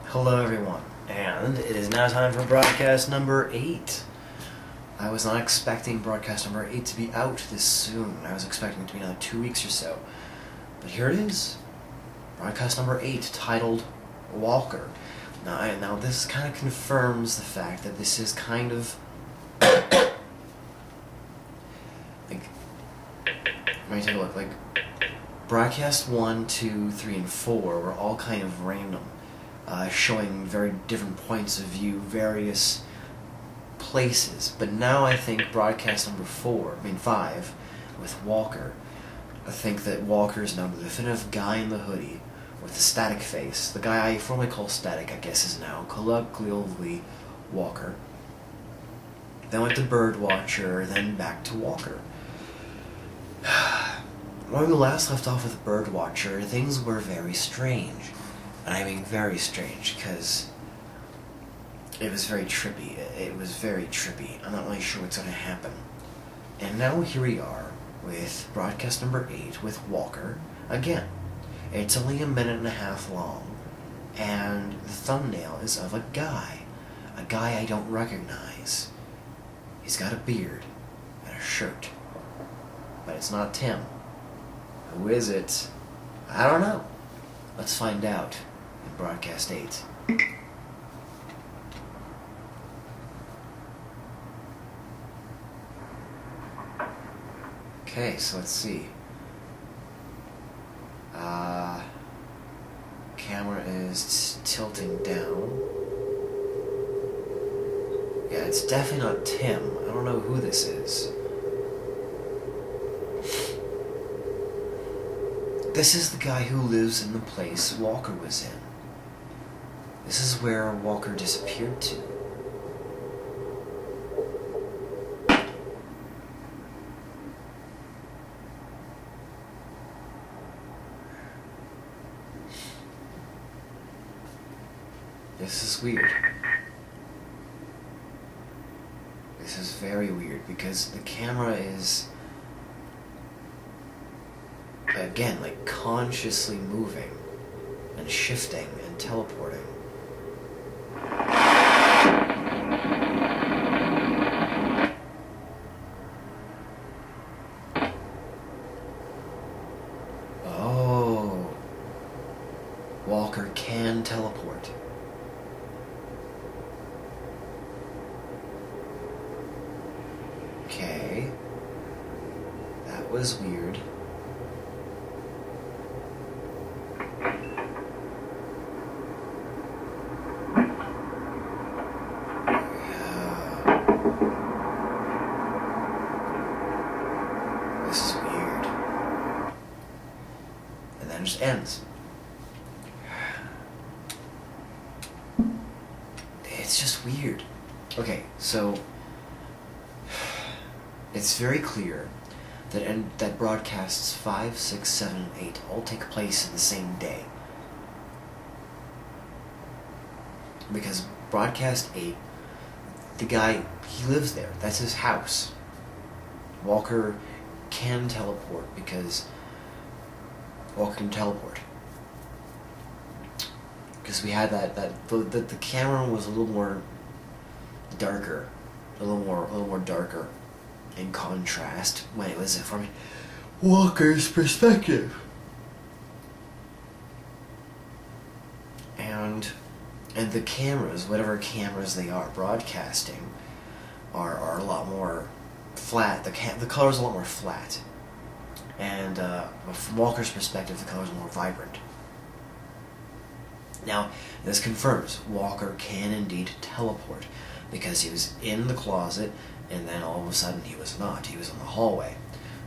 Hello everyone, and it is now time for broadcast number 8. I was not expecting broadcast number 8 to be out this soon. I was expecting it to be another 2 weeks or so. But here it is. Broadcast number 8, titled Walker. Now this kind of confirms the fact that this is kind of like, let me take a look, like broadcast 1, 2, 3, and 4 were all kind of random. Showing very different points of view, various places. But now I think broadcast number 5, with Walker, I think that Walker is now the definitive guy in the hoodie with the static face. The guy I formerly call Static, I guess, is now colloquially Walker. Then went to Birdwatcher, then back to Walker. When we last left off with Birdwatcher, things were very strange. And I mean very strange, because it was very trippy. It was very trippy. I'm not really sure what's going to happen. And now here we are with broadcast number 8 with Walker again. It's only a minute and a half long, and the thumbnail is of a guy I don't recognize. He's got a beard and a shirt, but it's not Tim. Who is it? I don't know. Let's find out in broadcast 8. Okay, so let's see. Camera is tilting down. Yeah, it's definitely not Tim. I don't know who this is. This is the guy who lives in the place Walker was in. This is where Walker disappeared to. This is weird. This is very weird because the camera is, again, like consciously moving and shifting and teleporting. Oh, Walker can teleport. Okay, that was weird. This is weird. And then it just ends. It's just weird. Okay, so it's very clear that broadcasts 5, 6, 7, and 8 all take place in the same day. Because broadcast 8, the guy, he lives there. That's his house. Walker can teleport because Walker can teleport. Because we had the camera was a little more darker, a little more darker in contrast when it was from Walker's perspective. And the cameras, whatever cameras they are broadcasting, are a lot more flat. The color's a lot more flat. And from Walker's perspective, the color's more vibrant. Now, this confirms Walker can indeed teleport, because he was in the closet, and then all of a sudden he was not. He was in the hallway.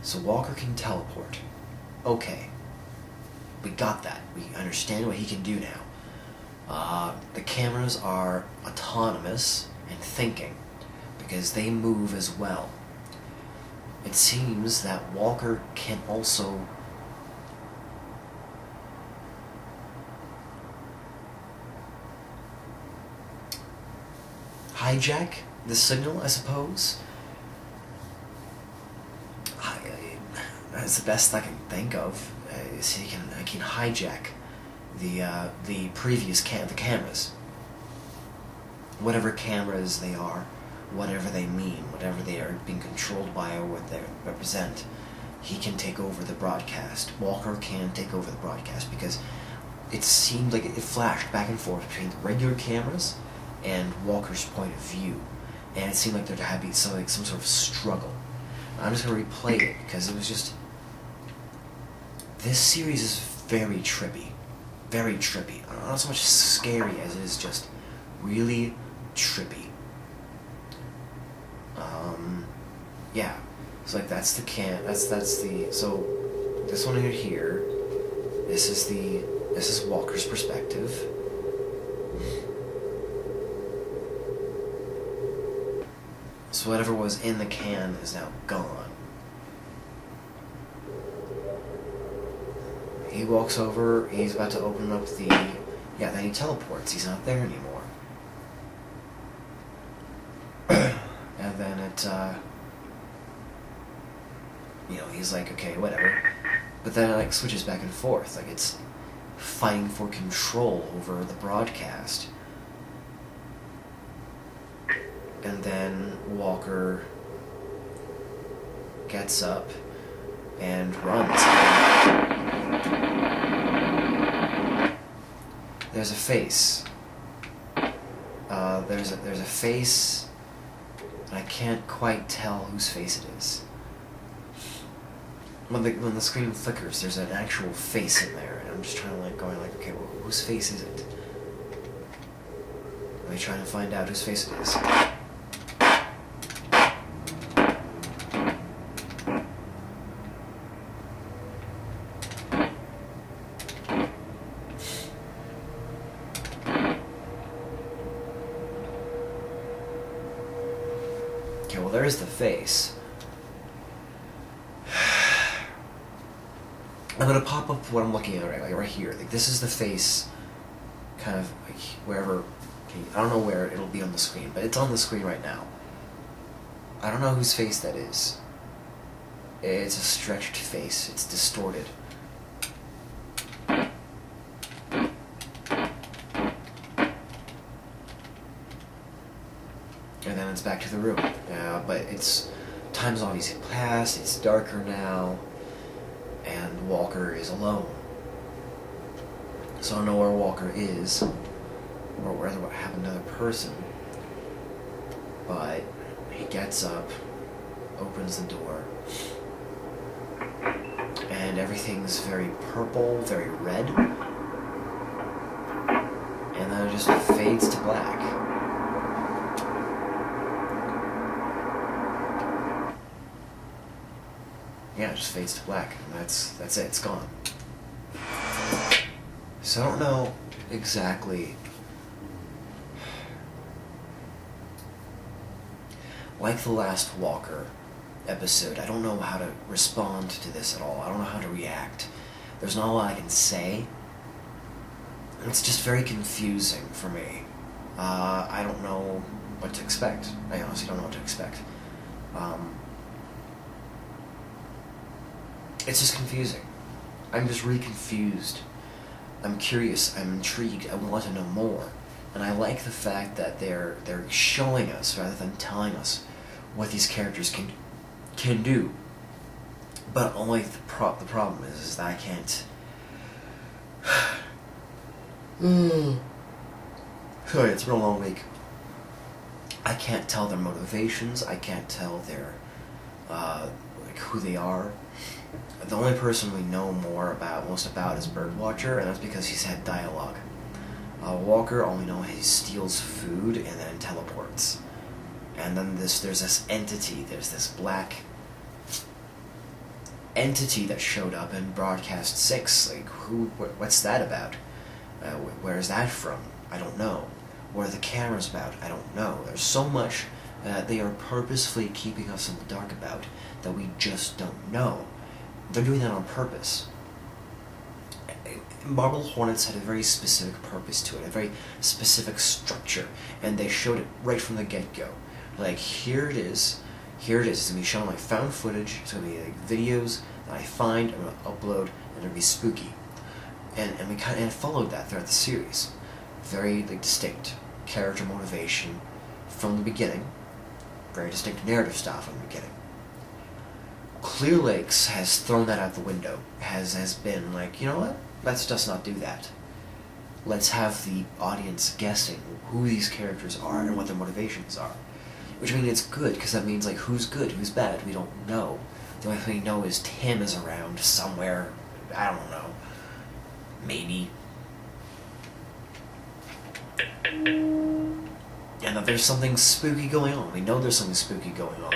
So Walker can teleport. Okay. We got that. We understand what he can do now. The cameras are autonomous and thinking, because they move as well. It seems that Walker can also hijack the signal, I suppose. That's the best I can think of. Is he can hijack the previous the cameras. Whatever cameras they are, whatever they mean, whatever they are being controlled by or what they represent, he can take over the broadcast. Walker can take over the broadcast because it seemed like it flashed back and forth between the regular cameras and Walker's point of view, and it seemed like there had to be some sort of struggle. I'm just going to replay it because it was just... This series is very trippy. Very trippy. Not so much scary as it is just really trippy. Yeah. So like that's the so this one here, this is Walker's perspective. So whatever was in the can is now gone. He walks over, he's about to open up the... Yeah, then he teleports, he's not there anymore. And then it, you know, he's like, okay, whatever. But then it, like, switches back and forth, like it's fighting for control over the broadcast. And then Walker gets up and runs. There's a face. There's a face, and I can't quite tell whose face it is. When the screen flickers, there's an actual face in there, and I'm just trying to going okay, well, whose face is it? I'm trying to find out whose face it is. Okay, well, there's the face. I'm gonna pop up what I'm looking at right here. Like, this is the face, kind of like wherever. Okay, I don't know where it'll be on the screen, but it's on the screen right now. I don't know whose face that is. It's a stretched face. It's distorted. And then it's back to the room. But it's time's obviously passed. It's darker now. And Walker is alone. So I don't know where Walker is, or whether what happened to another person. But he gets up, opens the door, and everything's very purple, very red, and then it just fades to black. Yeah, it just fades to black, and that's it, it's gone. So I don't know exactly... Like the last Walker episode, I don't know how to respond to this at all. I don't know how to react. There's not a lot I can say. It's just very confusing for me. I don't know what to expect. I honestly don't know what to expect. It's just confusing. I'm just really confused. I'm curious, I'm intrigued, I want to know more. And I like the fact that they're showing us rather than telling us what these characters can do. But only the problem is that I can't... Sorry, it's been a long week. I can't tell their motivations, I can't tell their, like, who they are. The only person we know most about is Birdwatcher, and that's because he's had dialogue. Walker, all we know, he steals food and then teleports. And then there's this entity, there's this black entity that showed up in Broadcast 6. Like, what's that about? Where is that from? I don't know. What are the cameras about? I don't know. There's so much that they are purposefully keeping us in the dark about that we just don't know. They're doing that on purpose. Marble Hornets had a very specific purpose to it, a very specific structure, and they showed it right from the get-go. Like, here it is, it's going to be shown like found footage, it's going to be like videos that I find, I'm going to upload, and it'll be spooky. and we kind of followed that throughout the series. Very like distinct character motivation from the beginning. Very distinct narrative style from the beginning. Clear Lakes has thrown that out the window. Has been like, you know what? Let's just not do that. Let's have the audience guessing who these characters are and what their motivations are. Which means it's good, because that means like who's good, who's bad, we don't know. The only thing we know is Tim is around somewhere, I don't know, maybe. And that there's something spooky going on. We know there's something spooky going on.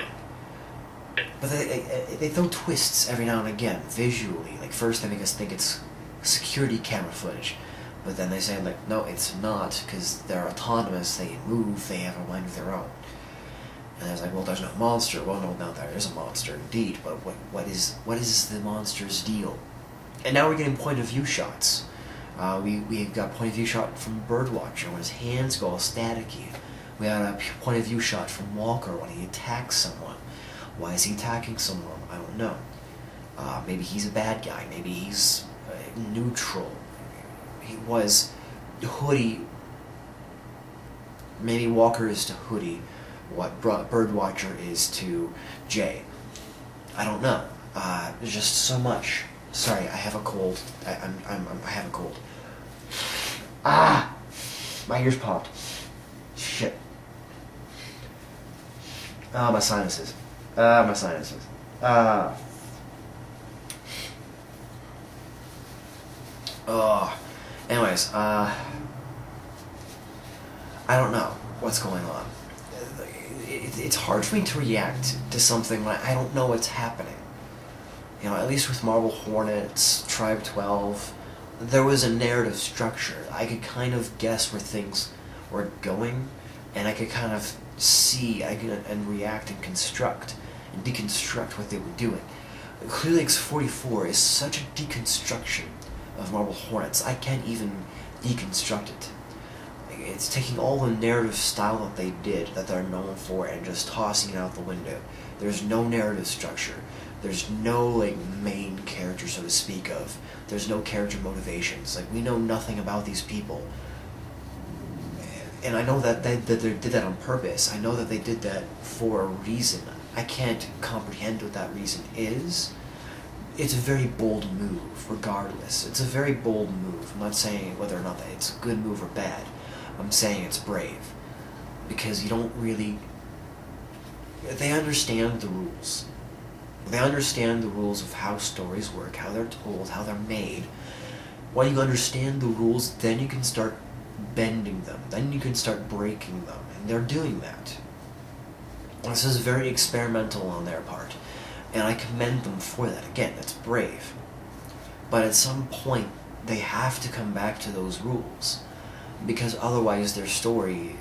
But they throw twists every now and again, visually. Like first they make us think it's security camera footage. But then they say, like, no, it's not, because they're autonomous, they move, they have a mind of their own. And I was like, well, there's no monster. Well, no, there is a monster indeed, but what is the monster's deal? And now we're getting point of view shots. We got point of view shot from Birdwatcher when his hands go all staticky. We had a point of view shot from Walker when he attacks someone. Why is he attacking someone? I don't know. Maybe he's a bad guy. Maybe he's neutral. He was Hoodie. Maybe Walker is to Hoodie what Birdwatcher is to Jay. I don't know. There's just so much. Sorry, I have a cold. I have a cold. Ah! My ears popped. Shit. Ah, my sinuses. My sinuses. Anyways, I don't know what's going on. It's hard for me to react to something when I don't know what's happening. You know, at least with Marble Hornets, Tribe 12, there was a narrative structure. I could kind of guess where things were going, and I could kind of see and react and construct and deconstruct what they were doing. Clear Lakes 44 is such a deconstruction of Marble Hornets. I can't even deconstruct it. It's taking all the narrative style that they did, that they're known for, and just tossing it out the window. There's no narrative structure. There's no like main character, so to speak of. There's no character motivations. Like, we know nothing about these people. And I know that they did that on purpose. I know that they did that for a reason. I can't comprehend what that reason is. It's a very bold move, regardless. It's a very bold move. I'm not saying whether or not that it's a good move or bad. I'm saying it's brave. Because you don't really... They understand the rules. They understand the rules of how stories work, how they're told, how they're made. When you understand the rules, then you can start bending them. Then you can start breaking them. And they're doing that. This is very experimental on their part. And I commend them for that. Again, that's brave. But at some point, they have to come back to those rules. Because otherwise their story...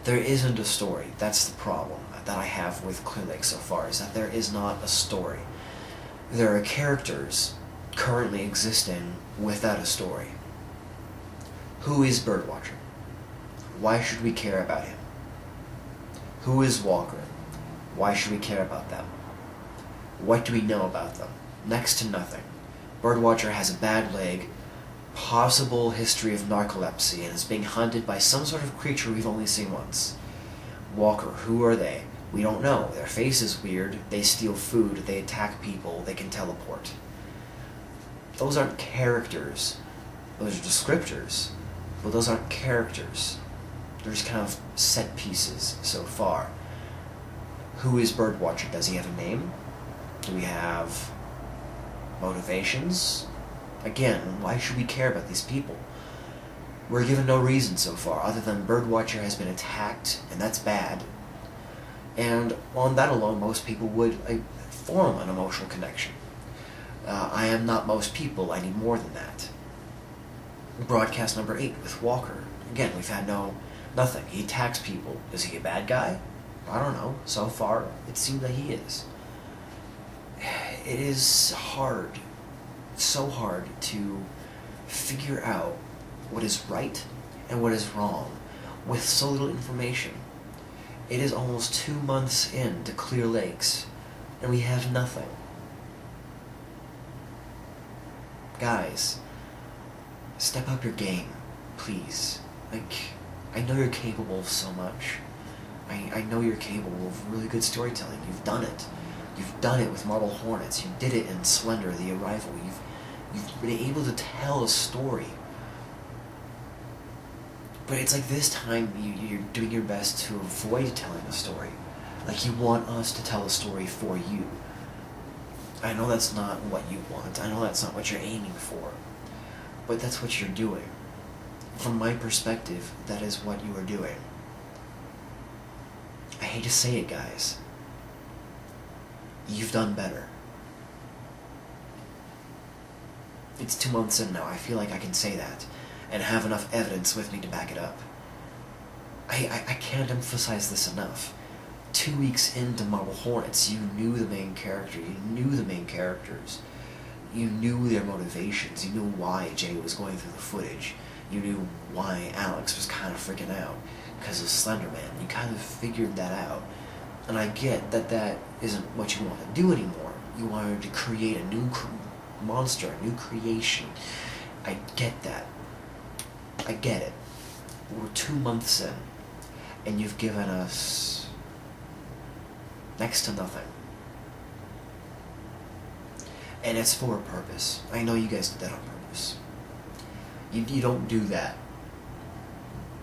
There isn't a story. That's the problem that I have with Clear Lake so far, is that there is not a story. There are characters currently existing without a story. Who is Birdwatcher? Why should we care about him? Who is Walker? Why should we care about them? What do we know about them? Next to nothing. Birdwatcher has a bad leg, possible history of narcolepsy, and is being hunted by some sort of creature we've only seen once. Walker, who are they? We don't know. Their face is weird, they steal food, they attack people, they can teleport. Those aren't characters. Those are descriptors. But those aren't characters. They're just kind of set pieces so far. Who is Birdwatcher? Does he have a name? Do we have motivations? Again, why should we care about these people? We're given no reason so far, other than Birdwatcher has been attacked, and that's bad. And on that alone, most people would form an emotional connection. I am not most people, I need more than that. Broadcast number 8 with Walker. Again, we've had nothing. He attacks people. Is he a bad guy? I don't know. So far, it seems that he is. It is hard, so hard to figure out what is right and what is wrong with so little information. It is almost 2 months into Clear Lakes, and we have nothing. Guys, step up your game, please. Like, I know you're capable of so much. I know you're capable of really good storytelling. You've done it. You've done it with Marble Hornets. You did it in Slender, The Arrival. You've been able to tell a story. But it's like this time you're doing your best to avoid telling a story. Like, you want us to tell a story for you. I know that's not what you want. I know that's not what you're aiming for. But that's what you're doing. From my perspective, that is what you are doing. I hate to say it, guys. You've done better. It's 2 months in now. I feel like I can say that and have enough evidence with me to back it up. I can't emphasize this enough. 2 weeks into Marble Hornets, you knew the main character. You knew the main characters. You knew their motivations. You knew why Jay was going through the footage. You knew why Alex was kind of freaking out because of Slender Man. You kind of figured that out. And I get that that isn't what you want to do anymore. You wanted to create a new monster, a new creation. I get that. I get it. We're 2 months in, and you've given us next to nothing. And it's for a purpose. I know you guys did that on purpose. You don't do that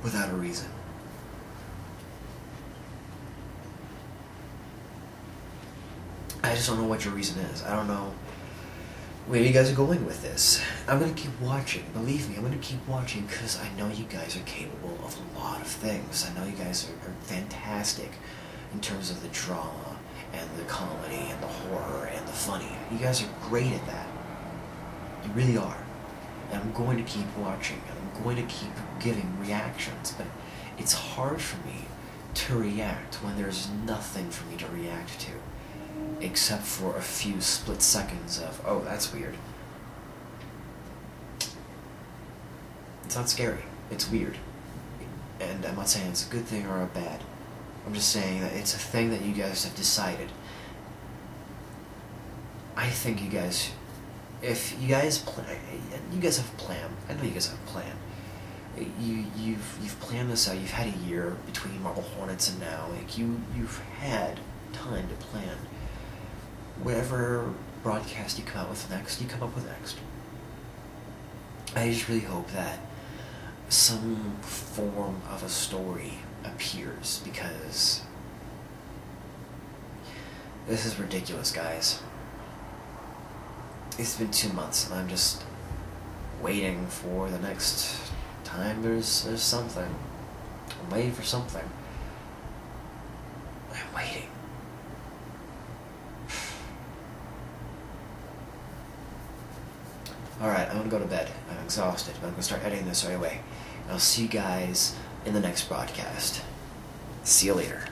without a reason. I just don't know what your reason is. I don't know where you guys are going with this. I'm going to keep watching. Believe me, I'm going to keep watching because I know you guys are capable of a lot of things. I know you guys are fantastic in terms of the drama and the comedy and the horror and the funny. You guys are great at that. You really are. And I'm going to keep watching, and I'm going to keep giving reactions, but it's hard for me to react when there's nothing for me to react to, except for a few split seconds of, oh, that's weird. It's not scary. It's weird. And I'm not saying it's a good thing or a bad. I'm just saying that it's a thing that you guys have decided. I think you guys... If you guys plan, you guys have a plan. I know you guys have a plan. You've planned this out. You've had a year between Marble Hornets and now. Like you've had time to plan. Whatever broadcast you come out with next, you come up with next. I just really hope that some form of a story appears, because this is ridiculous, guys. It's been 2 months, and I'm just waiting for the next time there's something. I'm waiting for something. I'm waiting. Alright, I'm gonna go to bed. I'm exhausted, but I'm gonna start editing this right away. And I'll see you guys in the next broadcast. See you later.